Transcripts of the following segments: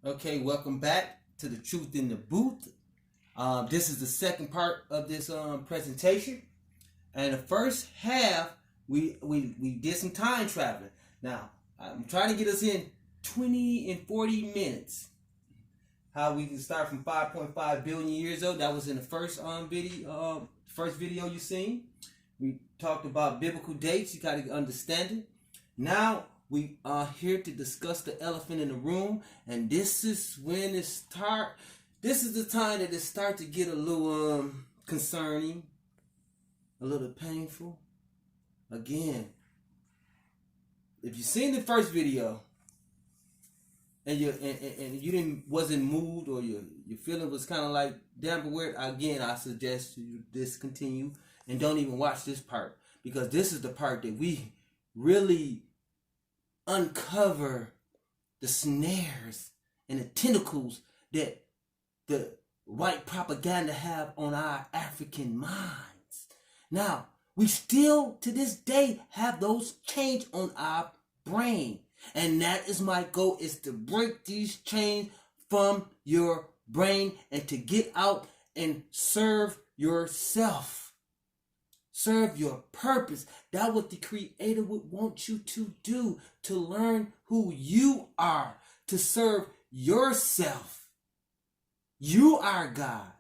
Okay, welcome back to the Truth in the Booth. This is the second part of this presentation, and the first half we did some time traveling. Now I'm trying to get us in 20 and 40 minutes. How we can start from 5.5 billion years old. That was in the first video you seen. We talked about biblical dates. You got to understand it. Now we are here to discuss the elephant in the room, and this is when it start. This is the time that it start to get a little concerning, a little painful. Again, if you seen the first video and you wasn't moved, or your feeling was kind of like damn weird, again I suggest you discontinue and don't even watch this part, because this is the part that we really uncover the snares and the tentacles that the white propaganda have on our African minds. Now, we still to this day have those chains on our brain. And that is my goal, is to break these chains from your brain and to get out and serve yourself. Serve your purpose. That's what the Creator would want you to do, to learn who you are, to serve yourself. You are God.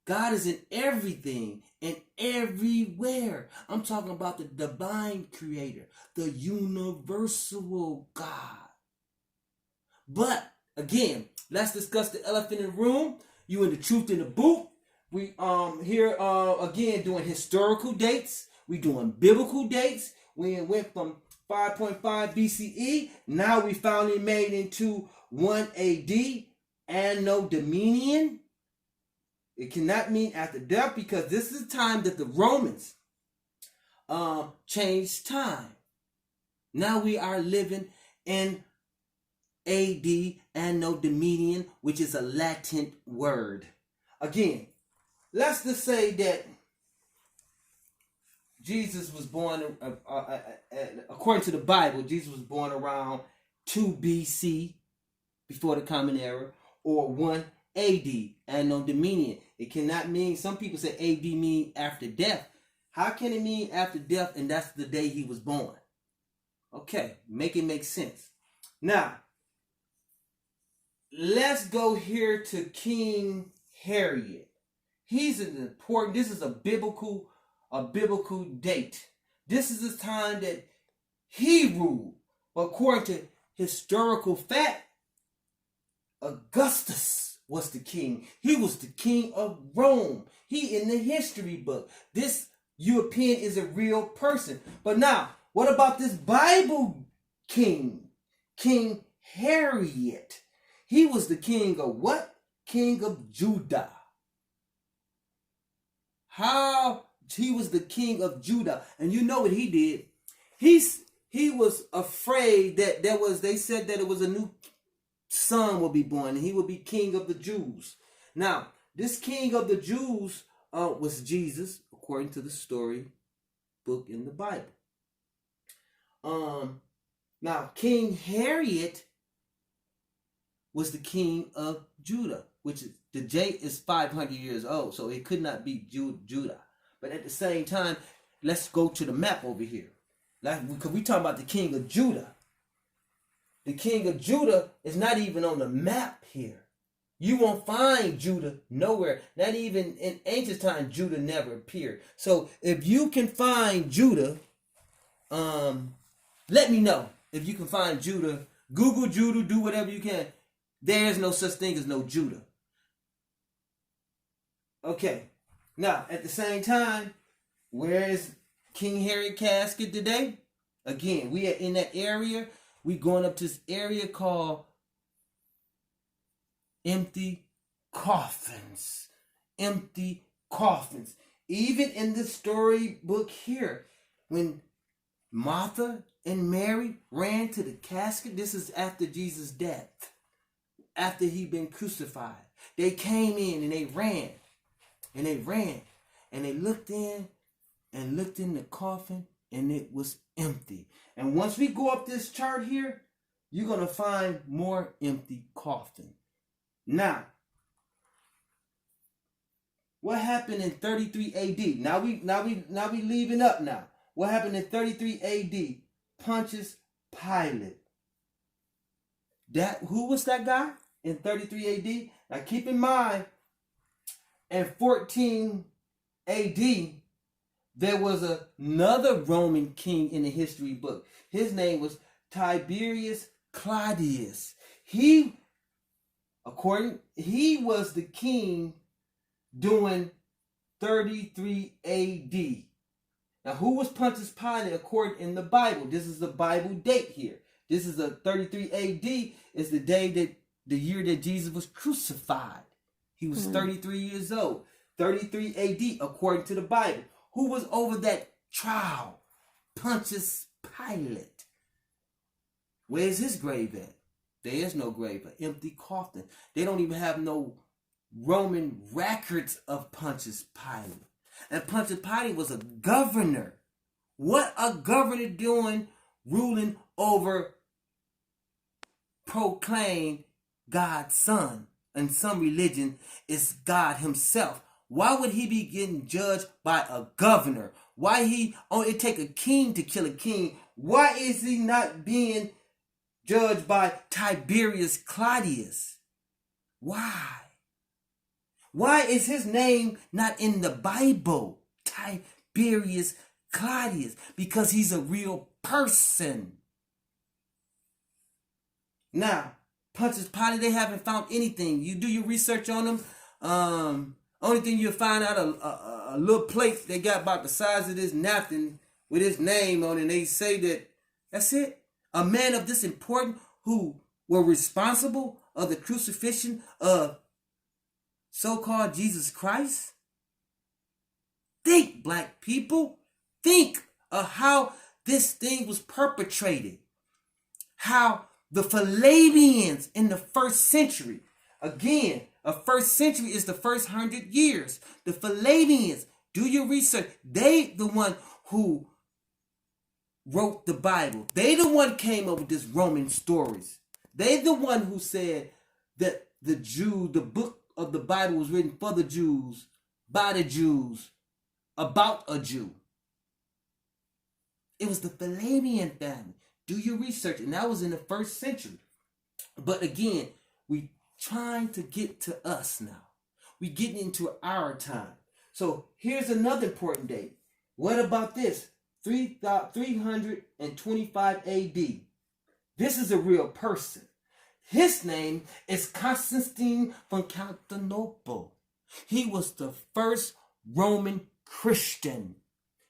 God is in everything and everywhere. I'm talking about the divine Creator, the universal God. But again, let's discuss the elephant in the room. You in the Truth in the Booth. We here again doing historical dates. We doing biblical dates. We went from 5.5 BCE. Now we finally made into 1 AD, Anno Dominion. It cannot mean after death, because this is the time that the Romans changed time. Now we are living in AD, Anno Dominion, which is a Latin word. Again, let's just say that Jesus was born, according to the Bible, Jesus was born around 2 BC, before the Common Era, or 1 AD, Anno Dominion. It cannot mean, some people say AD mean after death. How can it mean after death and that's the day he was born? Okay, make it make sense. Now, let's go here to King Herod. He's an important, this is a biblical date. This is the time that he ruled. According to historical fact, Augustus was the king. He was the king of Rome. He in the history book. This European is a real person. But now, what about this Bible king? King Herod. He was the king of what? King of Judah. How he was the king of Judah. And you know what he did? He was afraid that they said that it was a new son will be born and he will be king of the Jews. Now, this king of the Jews was Jesus, according to the story book in the Bible. Now, King Herod was the king of Judah, which is, the J is 500 years old, so it could not be Judah. But at the same time, let's go to the map over here. Because we talking about the king of Judah. The king of Judah is not even on the map here. You won't find Judah nowhere. Not even in ancient times, Judah never appeared. So if you can find Judah, let me know. If you can find Judah, Google Judah, do whatever you can. There is no such thing as no Judah. Okay. Now, at the same time, where is King Herod casket today? Again, we are in that area. We going up to this area called empty coffins. Empty coffins. Even in the storybook here, when Martha and Mary ran to the casket, this is after Jesus' death. After he'd been crucified. They came in and they ran. And they ran. And they looked in and looked in the coffin, and it was empty. And once we go up this chart here, you're going to find more empty coffins. Now, what happened in 33 AD? Now we leaving up now. What happened in 33 AD? Pontius Pilate. Who was that guy in 33 AD? Now keep in mind, in 14 AD, there was another Roman king in the history book. His name was Tiberius Claudius. He was the king during 33 AD. Now, who was Pontius Pilate according in the Bible? This is the Bible date here. This is a 33 AD is the year that Jesus was crucified. He was 33 years old. 33 AD according to the Bible. Who was over that trial? Pontius Pilate. Where's his grave at? There is no grave, an empty coffin. They don't even have no Roman records of Pontius Pilate. And Pontius Pilate was a governor. What a governor doing ruling over proclaim God's son? In some religion, it's God himself. Why would he be getting judged by a governor? Why it take a king to kill a king? Why is he not being judged by Tiberius Claudius? Why? Why is his name not in the Bible? Tiberius Claudius. Because he's a real person. Now, Pontius Pilate, they haven't found anything. You do your research on them. Only thing you'll find out a little plate they got about the size of this napkin with his name on it. And they say that's it. A man of this importance who were responsible of the crucifixion of so-called Jesus Christ. Think, black people. Think of how this thing was perpetrated. How the Flavians in the first century, again, a first century is the first 100 years. The Flavians, do your research. They the one who wrote the Bible. They the one came up with this Roman stories. They the one who said that the book of the Bible was written for the Jews, by the Jews, about a Jew. It was the Flavian family. Do your research. And that was in the first century. But again, we trying to get to us now. We getting into our time. So here's another important date. What about this? 325 AD. This is a real person. His name is Constantine from Constantinople. He was the first Roman Christian.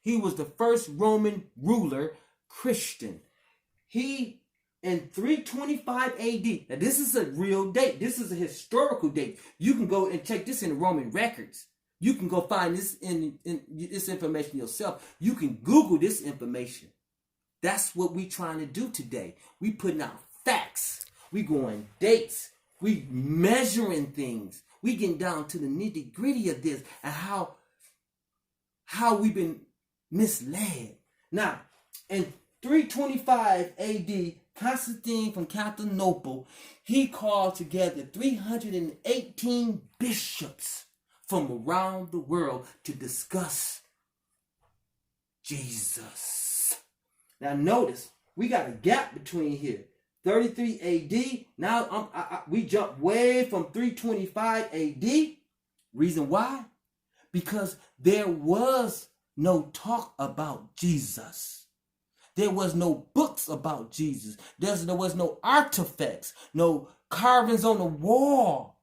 He was the first Roman ruler Christian. He, in 325 AD, now this is a real date. This is a historical date. You can go and check this in the Roman records. You can go find this in this information yourself. You can Google this information. That's what we trying to do today. We putting out facts. We going dates. We measuring things. We getting down to the nitty gritty of this and how we've been misled. Now, in 325 AD, Constantine from Constantinople, he called together 318 bishops from around the world to discuss Jesus. Now notice, we got a gap between here. 33 AD, now we jump way from 325 AD. Reason why? Because there was no talk about Jesus. There was no books about Jesus. There was no artifacts, no carvings on the wall.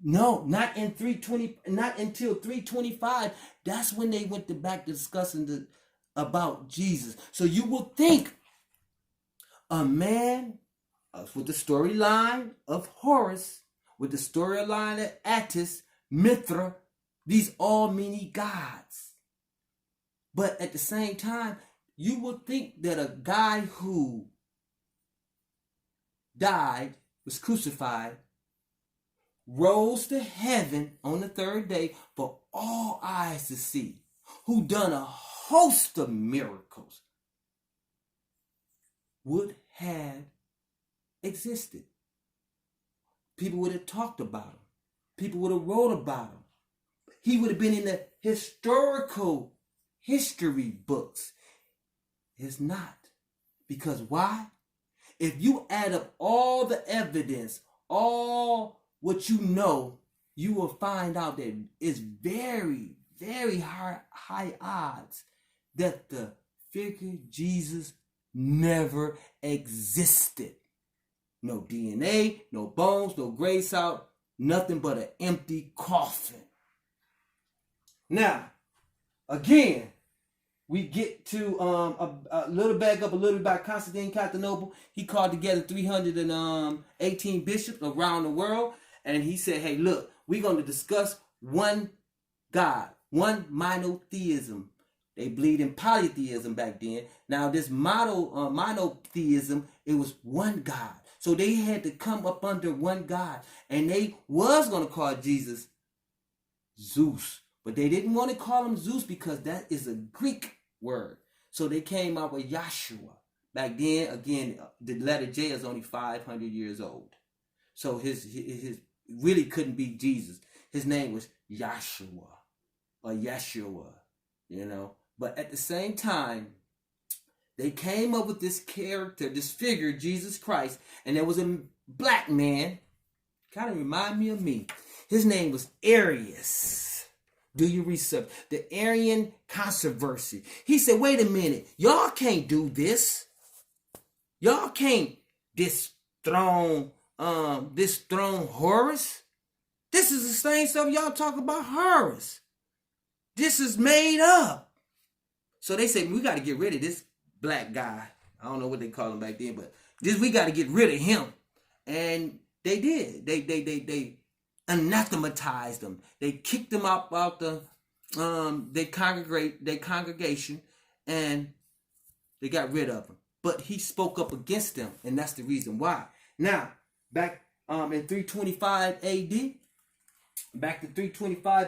No, not until 325. That's when they went back discussing about Jesus. So you will think a man with the storyline of Horus, with the storyline of Attis, Mithra, these all many gods. But at the same time, you would think that a guy who died, was crucified, rose to heaven on the third day for all eyes to see, who done a host of miracles, would had existed. People would have talked about him. People would have wrote about him. He would have been in the historical history books. It's not. Because why? If you add up all the evidence, all what you know, you will find out that it's very, very high odds that the figure Jesus never existed. No DNA, no bones, no gray salt, nothing but an empty coffin. Now, again, we get to a little back up a little about Constantine Constantinople. He called together 318 bishops around the world, and he said, hey, look, we're going to discuss one God, one monotheism. They believed in polytheism back then. Now, this monotheism, it was one God. So they had to come up under one God, and they was going to call Jesus Zeus. But they didn't want to call him Zeus because that is a Greek word. So they came up with Yahshua. Back then, again, the letter J is only 500 years old. So his really couldn't be Jesus. His name was Yahshua or Yeshua, you know. But at the same time, they came up with this character, this figure, Jesus Christ. And there was a black man, kind of remind me of me. His name was Arius. Do your research. The Arian controversy. He said, wait a minute. Y'all can't do this. Y'all can't dethrone Horus. This is the same stuff y'all talk about Horus. This is made up. So they said, we got to get rid of this black guy. I don't know what they called him back then, but we got to get rid of him. And they did. They anathematized them. They kicked them out the their congregation, and they got rid of him. But he spoke up against them, and that's the reason why. Now, back in 325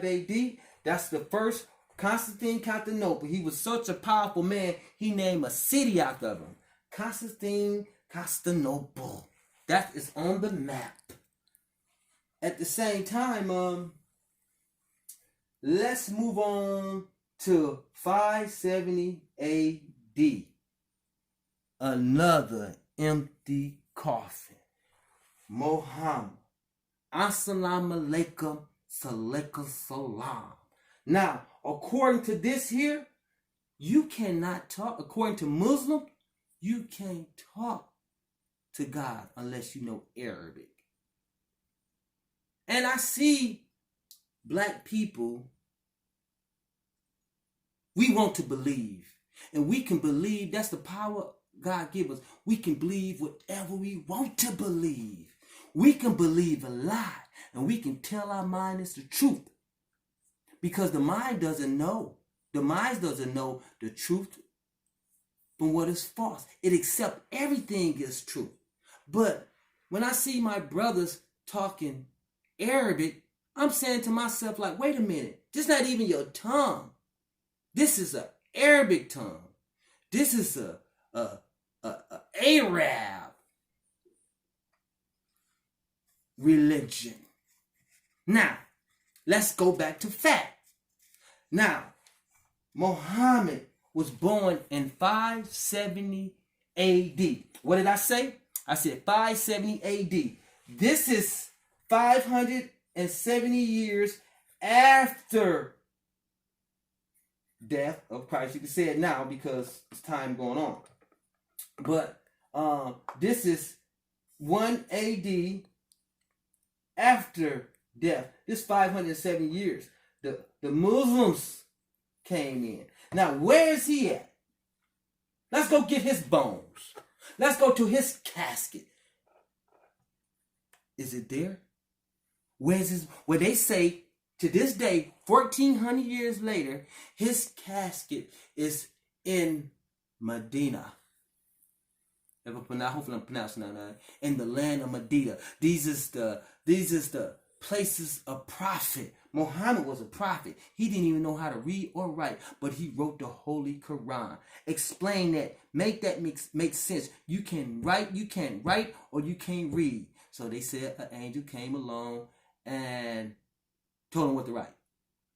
AD, that's the first Constantine Constantinople. He was such a powerful man, he named a city after him. Constantine Constantinople. That is on the map. At the same time, let's move on to 570 AD. Another empty coffin. Muhammad. Assalamu alaikum, salaikum salam. Now, according to this here, you cannot talk. According to Muslim, you can't talk to God unless you know Arabic. And I see black people, we want to believe. And we can believe, that's the power God gives us. We can believe whatever we want to believe. We can believe a lie. And we can tell our mind it's the truth. Because the mind doesn't know. The mind doesn't know the truth from what is false. It accepts everything as truth. But when I see my brothers talking Arabic, I'm saying to myself, like, wait a minute, this is not even your tongue. This is an Arabic tongue. This is a Arab religion. Now, let's go back to fact. Now, Muhammad was born in 570 AD. What did I say? I said 570 AD. This is 570 years after death of Christ. You can say it now because it's time going on. But this is 1 AD after death. This 570 years. The Muslims came in. Now, where is he at? Let's go get his bones. Let's go to his casket. Is it there? Where's his? Where they say to this day, 1,400 years later, his casket is in Medina. Hopefully I'm pronouncing that right. In the land of Medina. These is the places a prophet. Muhammad was a prophet. He didn't even know how to read or write, but he wrote the Holy Quran. Explain that. Make that make sense. You can write, or you can't read. So they said an angel came along and told him what to write.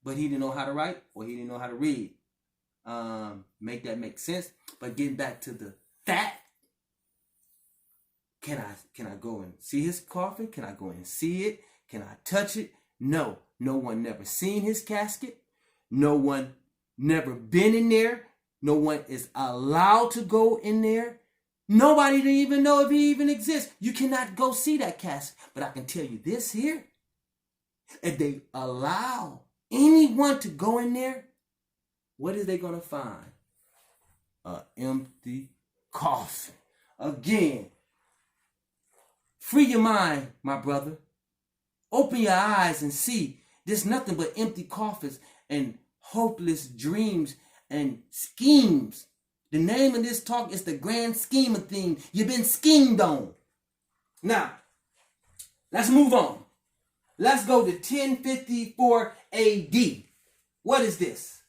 But he didn't know how to write or he didn't know how to read. Make that make sense. But getting back to the fact, can I go and see his coffin? Can I go and see it? Can I touch it? No. No one never seen his casket. No one never been in there. No one is allowed to go in there. Nobody didn't even know if he even exists. You cannot go see that casket. But I can tell you this here. If they allow anyone to go in there, what is they going to find? An empty coffin. Again, free your mind, my brother. Open your eyes and see there's nothing but empty coffins and hopeless dreams and schemes. The name of this talk is the grand scheme of things. You've been schemed on. Now, let's move on. Let's go to 1054 AD. What is this?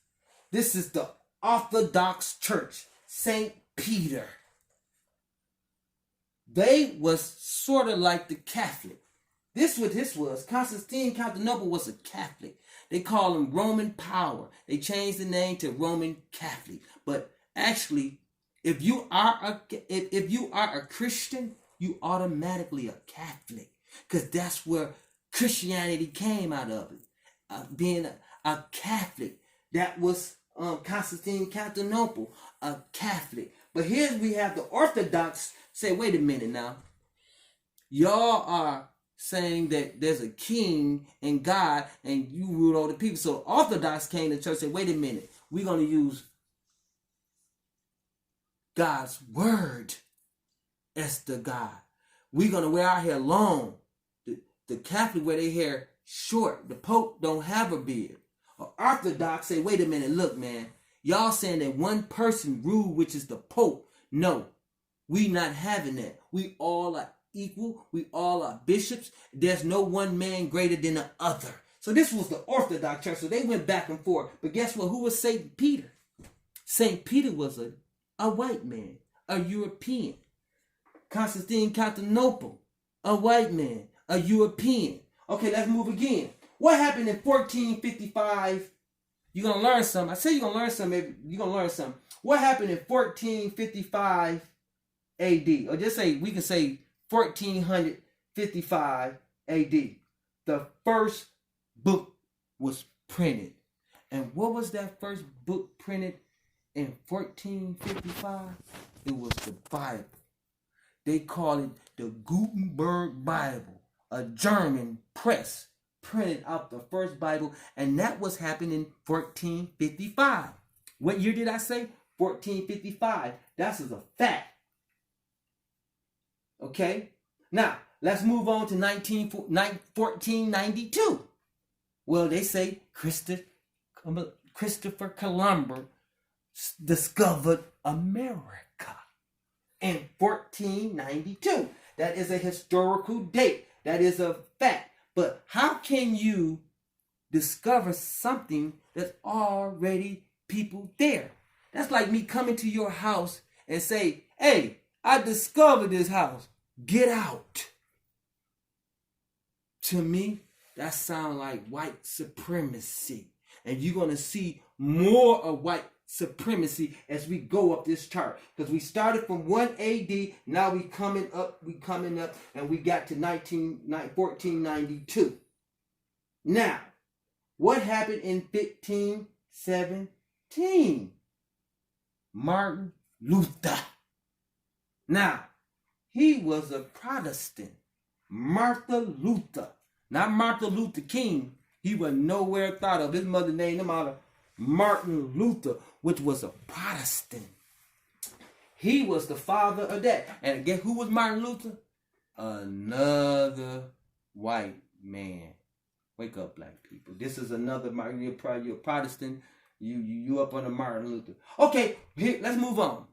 This is the Orthodox Church, St. Peter. They was sort of like the Catholic. This what this was. Constantinople was a Catholic. They call him Roman power. They changed the name to Roman Catholic. But actually, if you are a Christian, you automatically a Catholic, because that's where Christianity came out of it. Being a Catholic. That was Constantinople, a Catholic. But here we have the Orthodox say, wait a minute now. Y'all are saying that there's a king and God and you rule all the people. So Orthodox came to church and said, wait a minute. We're going to use God's word as the God. We're going to wear our hair long. The Catholic wear their hair short. The Pope don't have a beard. Orthodox say, wait a minute, look, man. Y'all saying that one person rule, which is the Pope. No, we not having that. We all are equal. We all are bishops. There's no one man greater than the other. So this was the Orthodox Church. So they went back and forth. But guess what? Who was St. Peter? St. Peter was a white man, a European. Constantinople, a white man, a European. Okay, let's move again. What happened in 1455? You're going to learn something. I say you're going to learn something. You're going to learn something. What happened in 1455 AD? Or just say, we can say 1455 AD. The first book was printed. And what was that first book printed in 1455? It was the Bible. They call it the Gutenberg Bible, a German press printed out the first Bible, and that was happening in 1455. What year did I say? 1455. That's a fact. Okay? Now, let's move on to 1492. Well, they say Christopher Columbus discovered America in 1492. That is a historical date. That is a fact. But how can you discover something that's already people there? That's like me coming to your house and say, hey, I discovered this house. Get out. To me, that sounds like white supremacy. And you're going to see more of white supremacy as we go up this chart, because we started from 1 AD. Now we coming up, and we got to 1492. Now, what happened in 1517? Martin Luther. Now, he was a Protestant. Martin Luther, not Martin Luther King. He was nowhere thought of. His mother named him out of Martin Luther, which was a Protestant. He was the father of that. And guess who was Martin Luther? Another white man. Wake up, black people. This is another Martin. You're a Protestant. You up on the Martin Luther. Okay, here, let's move on.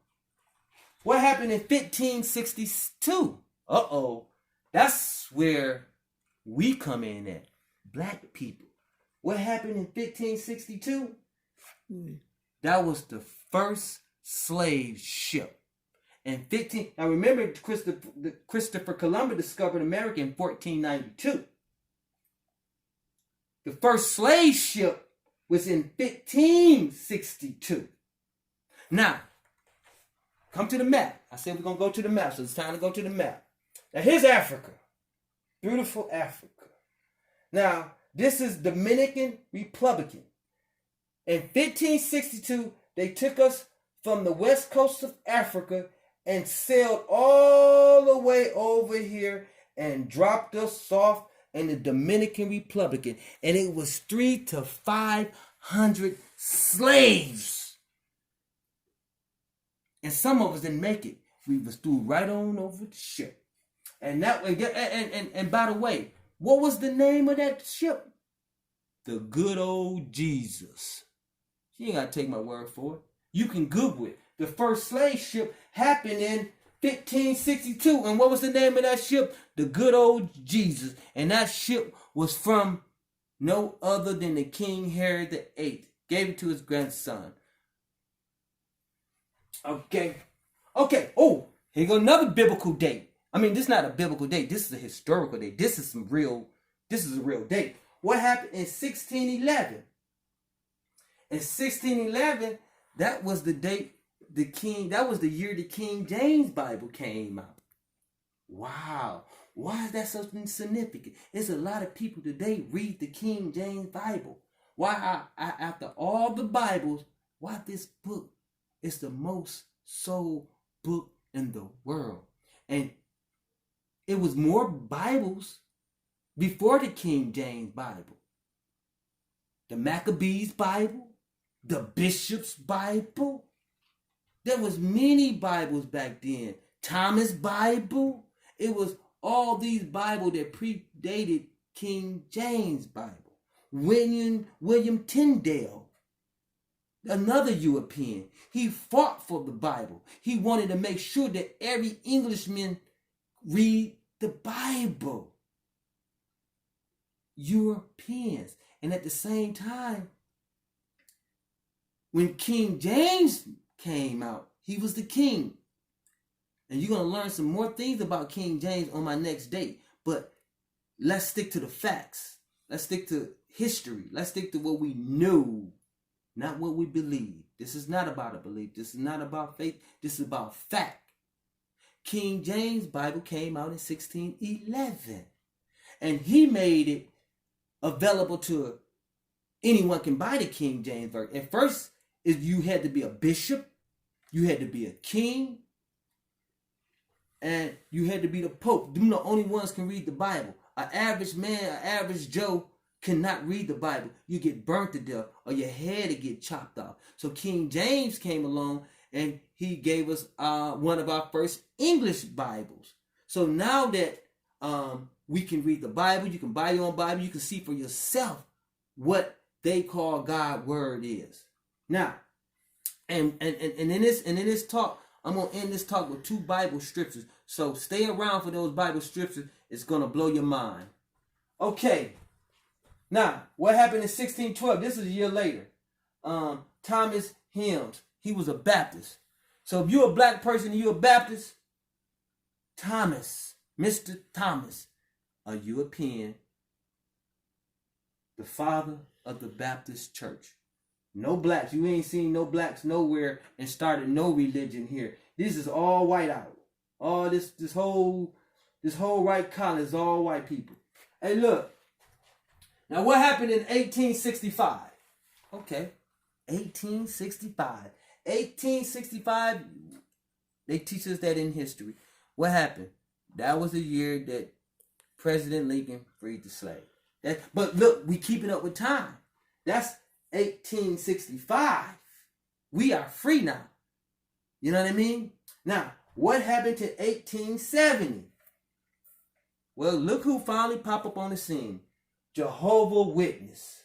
What happened in 1562? Uh-oh. That's where we come in at. black people. What happened in 1562? That was the first slave ship. And now remember, Christopher Columbus discovered America in 1492. The first slave ship was in 1562. Now, come to the map. I said we're going to go to the map, so it's time to go to the map. Now, here's Africa. Beautiful Africa. Now, this is Dominican Republic. In 1562, they took us from the west coast of Africa and sailed all the way over here and dropped us off in the Dominican Republic. And it was 300 to 500 slaves. And some of us didn't make it. We was through right on over the ship. And by the way, what was the name of that ship? The Good Old Jesus. You ain't got to take my word for it. You can Google it. The first slave ship happened in 1562. And what was the name of that ship? The Good Old Jesus. And that ship was from no other than the King Herod VIII. Gave it to his grandson. Okay. Oh, here goes another biblical date. I mean, this is not a biblical date. This is a historical date. This is a real date. What happened in 1611? In 1611, that was the date that was the year the King James Bible came out. Wow. Why is that so significant? It's a lot of people today read the King James Bible. Why, after all the Bibles, why this book is the most sold book in the world? And it was more Bibles before the King James Bible. The Maccabees Bible, the Bishop's Bible. There was many Bibles back then. Thomas Bible. It was all these Bibles that predated King James Bible. William Tyndale, another European. He fought for the Bible. He wanted to make sure that every Englishman read the Bible. Europeans. And at the same time, when King James came out, he was the king. And you're going to learn some more things about King James on my next date. But let's stick to the facts. Let's stick to history. Let's stick to what we know, not what we believe. This is not about a belief. This is not about faith. This is about fact. King James Bible came out in 1611. And he made it available to anyone can buy the King James Version. At first, you had to be a bishop, you had to be a king, and you had to be the Pope. Them the only ones can read the Bible. An average man, an average Joe cannot read the Bible. You get burnt to death or your head to get chopped off. So King James came along and he gave us one of our first English Bibles. So now that we can read the Bible, you can buy your own Bible, you can see for yourself what they call God's word is. Now, and in this talk, I'm gonna end this talk with 2 Bible scriptures. So stay around for those Bible scriptures. It's gonna blow your mind. Okay. Now, what happened in 1612? This is a year later. Thomas Helms, he was a Baptist. So if you're a black person and you're a Baptist, Thomas, Mr. Thomas, a European, the father of the Baptist church. No blacks. You ain't seen no blacks nowhere and started no religion here. This is all white out. All this whole right collar is all white people. Hey, look. Now, what happened in 1865? Okay, 1865. 1865, they teach us that in history. What happened? That was the year that President Lincoln freed the slave. But look, we keeping up with time. That's 1865. We are free now. You know what I mean? Now, what happened to 1870? Well, look who finally popped up on the scene. Jehovah's Witness.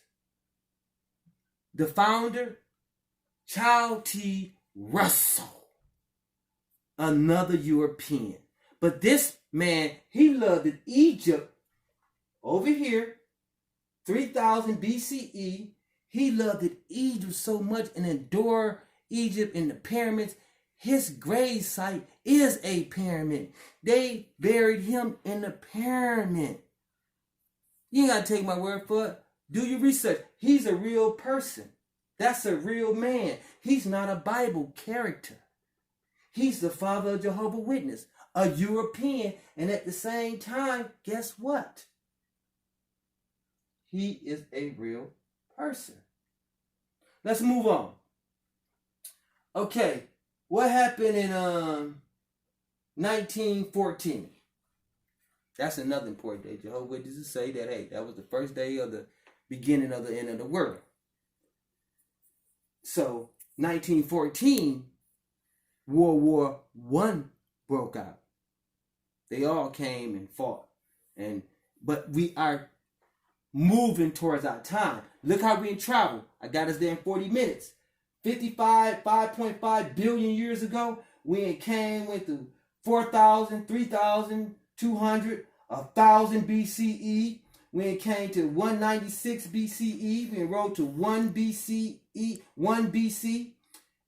The founder, Charles T. Russell. Another European. But this man, he loved Egypt over here. 3000 BCE. He loved Egypt so much and endured Egypt in the pyramids. His grave site is a pyramid. They buried him in the pyramid. You ain't got to take my word for it. Do your research. He's a real person. That's a real man. He's not a Bible character. He's the father of Jehovah's Witness, a European, and at the same time, guess what? He is a real person. Let's move on. Okay, what happened in 1914? That's another important day. Jehovah's Witnesses say that, hey, that was the first day of the beginning of the end of the world. So, 1914, World War I broke out. They all came and fought. But we are moving towards our time. Look how we in travel. I got us there in 40 minutes. 5.5 billion years ago, we went through 4,000, 3,200, 1,000 BCE. We came to 196 BCE. We rode to 1 BCE, 1 BC.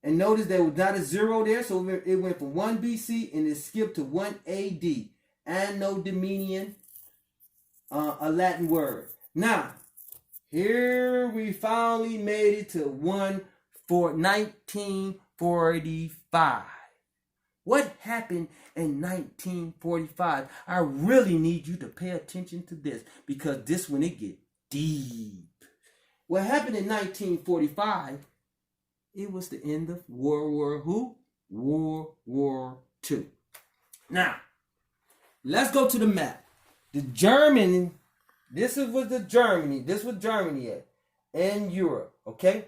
And notice there was not a zero there, so it went from 1 BC and it skipped to 1 AD. Anno Domini, a Latin word. Now, here we finally made it to 1945. What happened in 1945? I really need you to pay attention to this because this one it get deep. What happened in 1945? It was the end of World War II. Now, let's go to the map. This was Germany at, and Europe. Okay,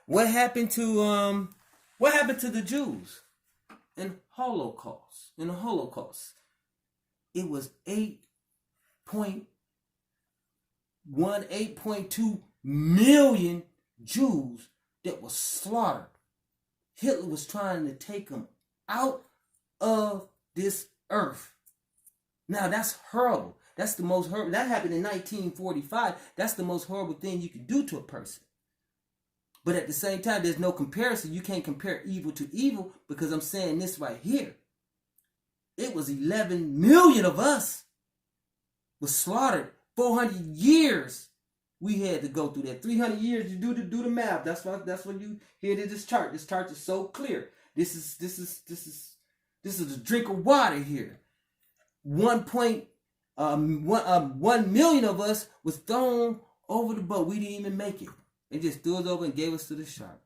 what happened to the Jews in the Holocaust? It was 8.2 million Jews that was slaughtered. Hitler was trying to take them out of this earth. Now that's horrible. That's the most horrible. That happened in 1945. That's the most horrible thing you can do to a person. But at the same time, there's no comparison. You can't compare evil to evil because I'm saying this right here. It was 11 million of us was slaughtered. 400 years we had to go through that. 300 years you do the math. That's what you hear to this chart. This chart is so clear. This is a drink of water here. 1 million of us was thrown over the boat. We didn't even make it. They just threw us over and gave us to the shark.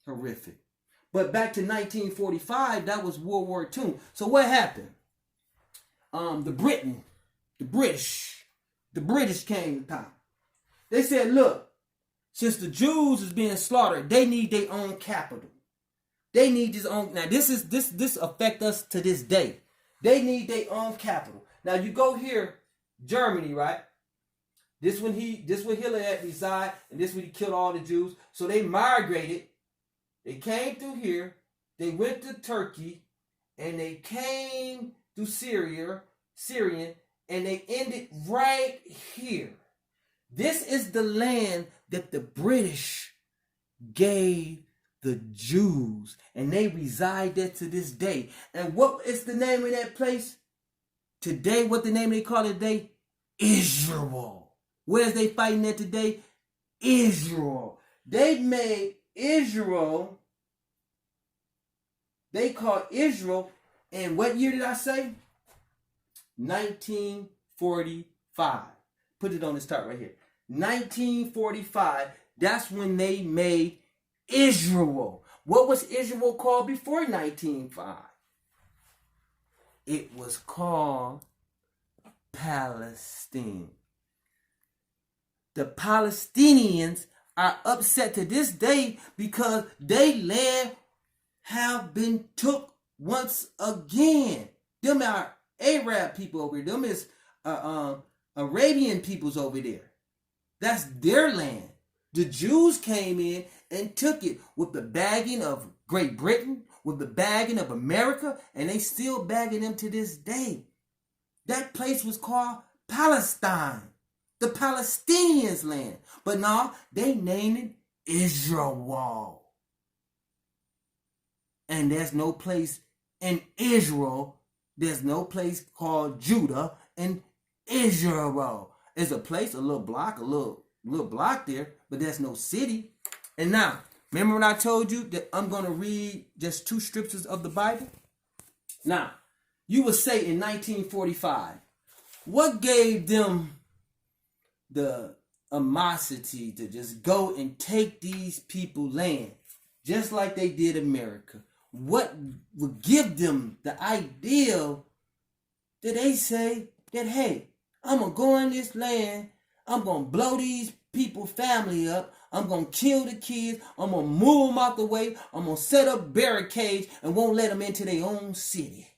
Horrific. But back to 1945, that was World War II. So what happened? The British came to town. They said, look, since the Jews is being slaughtered, they need their own capital. They need this own. Now this affect us to this day. They need their own capital. Now you go here, Germany, right? This when Hitler had reside, and this when he killed all the Jews. So they migrated. They came through here. They went to Turkey, and they came through Syrian, and they ended right here. This is the land that the British gave the Jews, and they reside there to this day. And what is the name of that place? Today, what the name they call it today? Israel. Where's they fighting at today? Israel. They made Israel, they called Israel, and what year did I say? 1945. Put it on this chart right here. 1945, that's when they made Israel. What was Israel called before 1905? It was called Palestine. The Palestinians are upset to this day because their land have been took once again. Them are Arab people over there. Them is Arabian peoples over there. That's their land. The Jews came in and took it with the bagging of Great Britain, with the bagging of America, and they still bagging them to this day. That place was called Palestine. the Palestinians' land. But now they named it Israel. And there's no place in Israel. There's no place called Judah in Israel. There's a place, a little block, a little block there, but there's no city. And now, remember when I told you that I'm going to read just 2 scriptures of the Bible? Now, you would say in 1945, what gave them the animosity to just go and take these people land, just like they did America? What would give them the idea that they say that, hey, I'm going to go in this land, I'm going to blow these people's family up, I'm going to kill the kids, I'm going to move them out the way, I'm going to set up barricades and won't let them into their own city.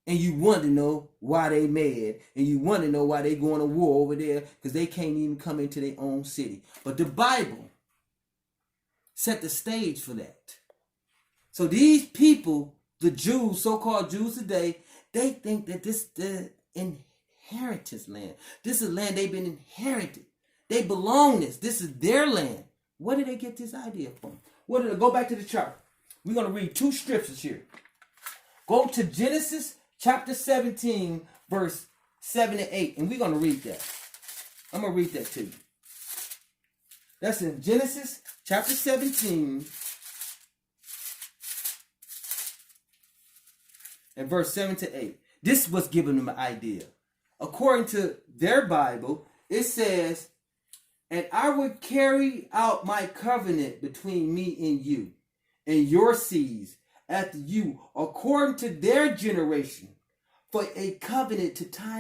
And you want to know why they mad, and you want to know why they going to war over there, because they can't even come into their own city. But the Bible set the stage for that. So these people, the Jews, so-called Jews today, they think that this is the inheritance land. This is land they've been inherited. They belong this. This is their land. Where did they get this idea from? Go back to the chart. We're going to read 2 scriptures here. Go to Genesis chapter 17, verse 7 and 8. And we're going to read that. I'm going to read that to you. That's in Genesis chapter 17 and verse 7 to 8. This was giving them an idea. According to their Bible, it says, and I will carry out my covenant between me and you and your seeds after you, according to their generation, for a covenant to time